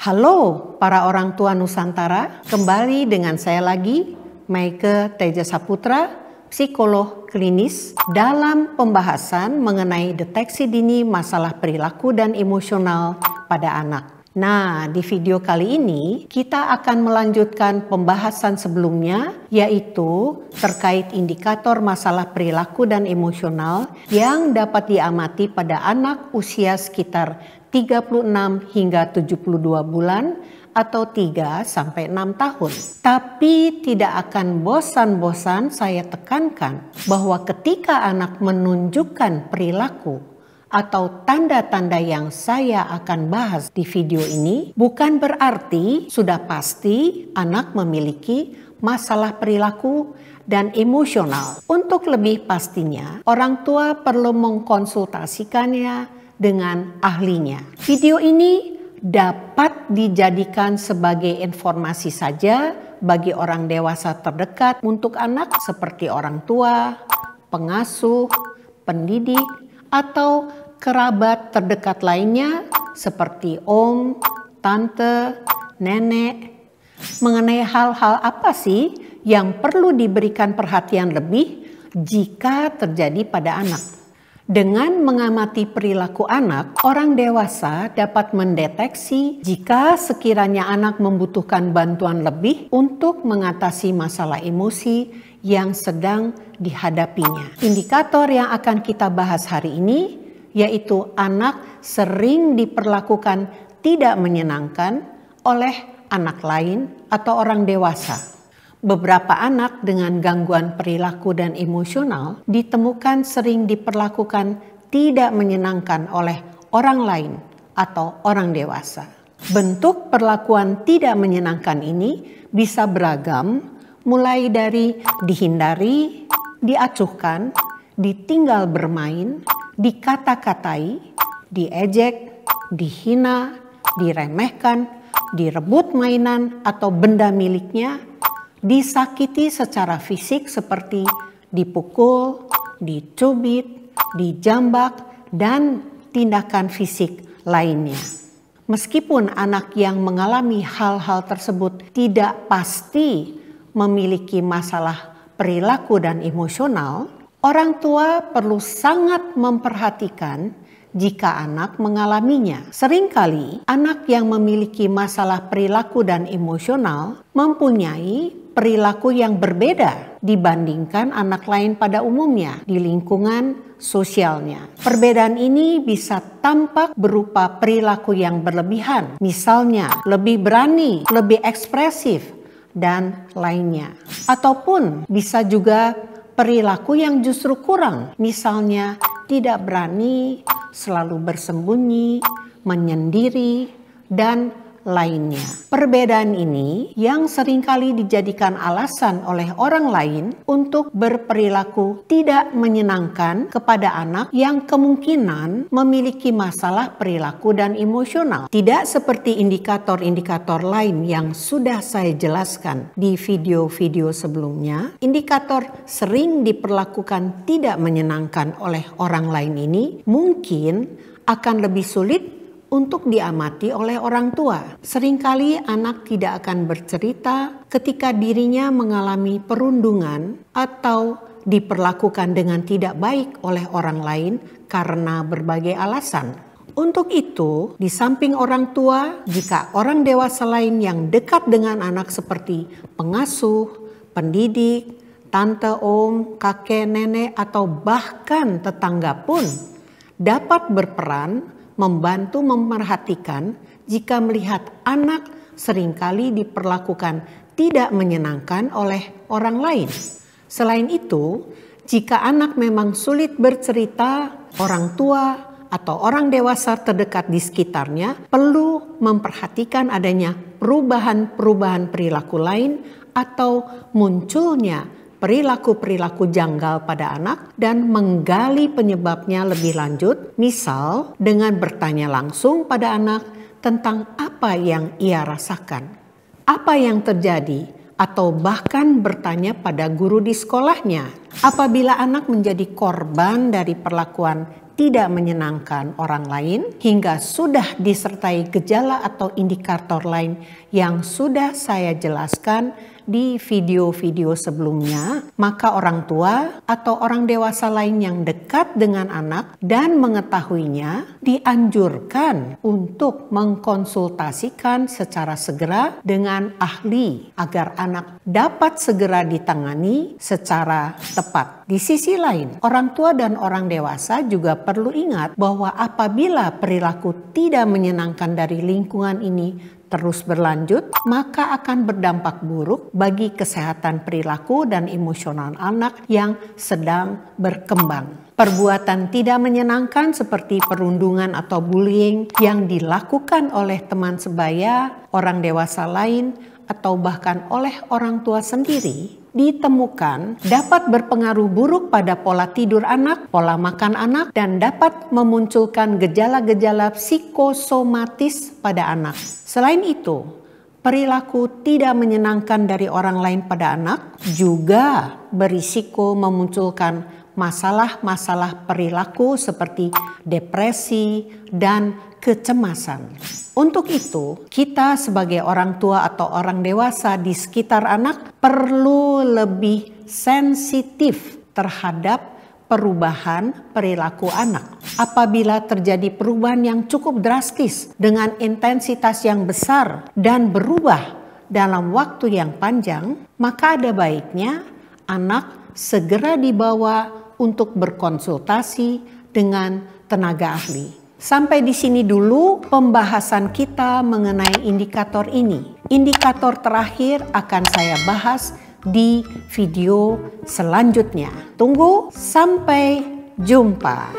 Halo para orang tua Nusantara, kembali dengan saya lagi, Maike Teja Saputra, psikolog klinis dalam pembahasan mengenai deteksi dini masalah perilaku dan emosional pada anak. Nah, di video kali ini kita akan melanjutkan pembahasan sebelumnya, yaitu terkait indikator masalah perilaku dan emosional yang dapat diamati pada anak usia sekitar 36 hingga 72 bulan atau 3 sampai 6 tahun. Tapi tidak akan bosan-bosan saya tekankan bahwa ketika anak menunjukkan perilaku atau tanda-tanda yang saya akan bahas di video ini, bukan berarti sudah pasti anak memiliki masalah perilaku dan emosional. Untuk lebih pastinya, orang tua perlu mengkonsultasikannya dengan ahlinya. Video ini dapat dijadikan sebagai informasi saja bagi orang dewasa terdekat untuk anak seperti orang tua, pengasuh, pendidik, atau kerabat terdekat lainnya seperti om, tante, nenek. Mengenai hal-hal apa sih yang perlu diberikan perhatian lebih jika terjadi pada anak? Dengan mengamati perilaku anak, orang dewasa dapat mendeteksi jika sekiranya anak membutuhkan bantuan lebih untuk mengatasi masalah emosi yang sedang dihadapinya. Indikator yang akan kita bahas hari ini yaitu anak sering diperlakukan tidak menyenangkan oleh anak lain atau orang dewasa. Beberapa anak dengan gangguan perilaku dan emosional ditemukan sering diperlakukan tidak menyenangkan oleh orang lain atau orang dewasa. Bentuk perlakuan tidak menyenangkan ini bisa beragam, mulai dari dihindari, diacuhkan, ditinggal bermain, dikata-katai, diejek, dihina, diremehkan, direbut mainan atau benda miliknya, disakiti secara fisik seperti dipukul, dicubit, dijambak, dan tindakan fisik lainnya. Meskipun anak yang mengalami hal-hal tersebut tidak pasti memiliki masalah perilaku dan emosional, orang tua perlu sangat memperhatikan jika anak mengalaminya. Seringkali anak yang memiliki masalah perilaku dan emosional mempunyai perilaku yang berbeda dibandingkan anak lain pada umumnya di lingkungan sosialnya. Perbedaan ini bisa tampak berupa perilaku yang berlebihan, misalnya lebih berani, lebih ekspresif, dan lainnya. Ataupun bisa juga perilaku yang justru kurang, misalnya tidak berani, selalu bersembunyi, menyendiri, dan lainnya. Perbedaan ini yang seringkali dijadikan alasan oleh orang lain untuk berperilaku tidak menyenangkan kepada anak yang kemungkinan memiliki masalah perilaku dan emosional. Tidak seperti indikator-indikator lain yang sudah saya jelaskan di video-video sebelumnya, indikator sering diperlakukan tidak menyenangkan oleh orang lain ini mungkin akan lebih sulit untuk diamati oleh orang tua. Seringkali anak tidak akan bercerita ketika dirinya mengalami perundungan atau diperlakukan dengan tidak baik oleh orang lain karena berbagai alasan. Untuk itu, di samping orang tua, jika orang dewasa lain yang dekat dengan anak seperti pengasuh, pendidik, tante, om, kakek, nenek, atau bahkan tetangga pun dapat berperan membantu memerhatikan jika melihat anak seringkali diperlakukan tidak menyenangkan oleh orang lain. Selain itu, jika anak memang sulit bercerita, orang tua atau orang dewasa terdekat di sekitarnya perlu memperhatikan adanya perubahan-perubahan perilaku lain atau munculnya perilaku-perilaku janggal pada anak dan menggali penyebabnya lebih lanjut, misal dengan bertanya langsung pada anak tentang apa yang ia rasakan, apa yang terjadi, atau bahkan bertanya pada guru di sekolahnya. Apabila anak menjadi korban dari perlakuan tidak menyenangkan orang lain hingga sudah disertai gejala atau indikator lain yang sudah saya jelaskan di video-video sebelumnya, maka orang tua atau orang dewasa lain yang dekat dengan anak dan mengetahuinya dianjurkan untuk mengkonsultasikan secara segera dengan ahli agar anak dapat segera ditangani secara tepat. Di sisi lain, orang tua dan orang dewasa juga perlu ingat bahwa apabila perilaku tidak menyenangkan dari lingkungan ini terus berlanjut, maka akan berdampak buruk bagi kesehatan perilaku dan emosional anak yang sedang berkembang. Perbuatan tidak menyenangkan seperti perundungan atau bullying yang dilakukan oleh teman sebaya, orang dewasa lain, atau bahkan oleh orang tua sendiri ditemukan dapat berpengaruh buruk pada pola tidur anak, pola makan anak, dan dapat memunculkan gejala-gejala psikosomatis pada anak. Selain itu, perilaku tidak menyenangkan dari orang lain pada anak juga berisiko memunculkan masalah-masalah perilaku seperti depresi dan kecemasan. Untuk itu, kita sebagai orang tua atau orang dewasa di sekitar anak perlu lebih sensitif terhadap perubahan perilaku anak. Apabila terjadi perubahan yang cukup drastis dengan intensitas yang besar dan berubah dalam waktu yang panjang, maka ada baiknya anak segera dibawa untuk berkonsultasi dengan tenaga ahli. Sampai di sini dulu pembahasan kita mengenai indikator ini. Indikator terakhir akan saya bahas di video selanjutnya. Tunggu, sampai jumpa.